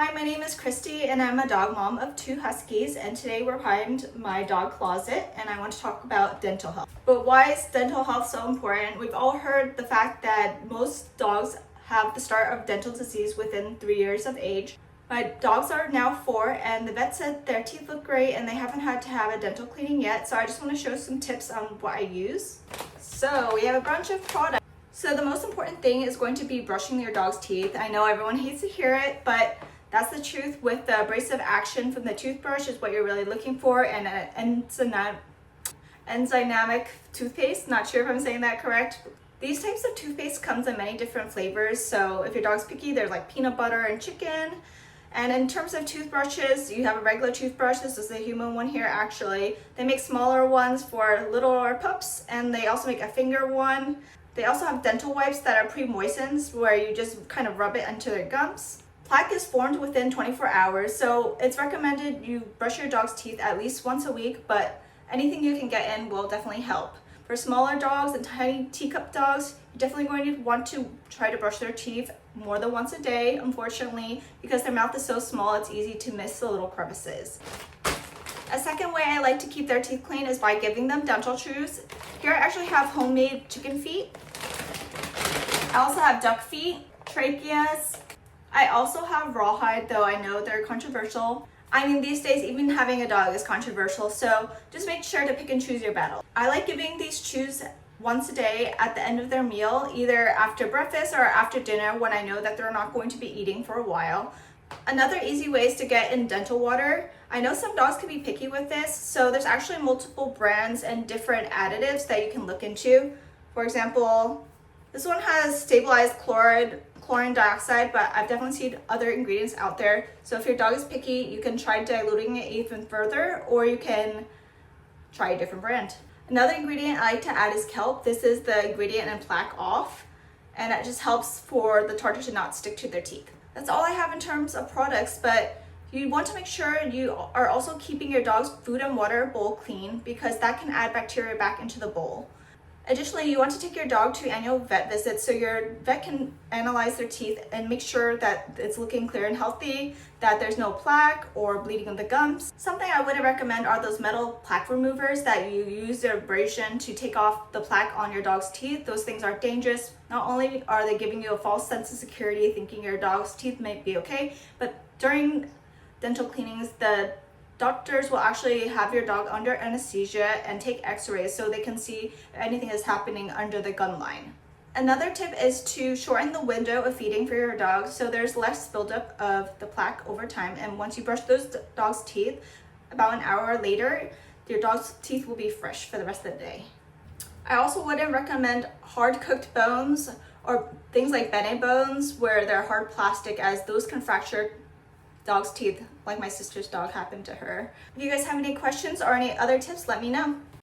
Hi, my name is Christy and I'm a dog mom of 2 huskies, and today we're behind my dog closet and I want to talk about dental health. But why is dental health so important? We've all heard the fact that most dogs have the start of dental disease within 3 years of age. My dogs are now 4 and the vet said their teeth look great and they haven't had to have a dental cleaning yet, so I just want to show some tips on what I use. So we have a bunch of products. So the most important thing is going to be brushing your dog's teeth. I know everyone hates to hear it, but that's the truth. With the abrasive action from the toothbrush is what you're really looking for, and an enzymatic toothpaste. Not sure if I'm saying that correct. These types of toothpaste comes in many different flavors, so if your dog's picky, there's like peanut butter and chicken. And in terms of toothbrushes, you have a regular toothbrush. This is the human one here actually. They make smaller ones for littler pups, and they also make a finger one. They also have dental wipes that are pre-moistened where you just kind of rub it into their gums. Plaque is formed within 24 hours, so it's recommended you brush your dog's teeth at least once a week, but anything you can get in will definitely help. For smaller dogs and tiny teacup dogs, you're definitely going to want to try to brush their teeth more than once a day, unfortunately, because their mouth is so small, it's easy to miss the little crevices. A second way I like to keep their teeth clean is by giving them dental chews. Here I actually have homemade chicken feet. I also have duck feet, tracheas. I also have rawhide, though I know they're controversial. I mean, these days even having a dog is controversial, so just make sure to pick and choose your battle. I like giving these chews once a day at the end of their meal, either after breakfast or after dinner when I know that they're not going to be eating for a while. Another easy way is to get in dental water. I know some dogs can be picky with this, so there's actually multiple brands and different additives that you can look into. For example, this one has stabilized chlorine dioxide, but I've definitely seen other ingredients out there. So if your dog is picky, you can try diluting it even further, or you can try a different brand. Another ingredient I like to add is Kelp. This is the ingredient in Plaque Off, and it just helps for the tartar to not stick to their teeth. That's all I have in terms of products, but you want to make sure you are also keeping your dog's food and water bowl clean, because that can add bacteria back into the bowl. Additionally, you want to take your dog to annual vet visits so your vet can analyze their teeth and make sure that it's looking clear and healthy, that there's no plaque or bleeding in the gums. Something I wouldn't recommend are those metal plaque removers that you use the abrasion to take off the plaque on your dog's teeth. Those things are dangerous. Not only are they giving you a false sense of security thinking your dog's teeth might be okay, but during dental cleanings, the doctors will actually have your dog under anesthesia and take x-rays so they can see if anything is happening under the gum line. Another tip is to shorten the window of feeding for your dog so there's less buildup of the plaque over time, and once you brush those dog's teeth, about an hour later, your dog's teeth will be fresh for the rest of the day. I also wouldn't recommend hard cooked bones or things like bene bones where they're hard plastic, as those can fracture dog's teeth, like my sister's dog happened to her. If you guys have any questions or any other tips, let me know.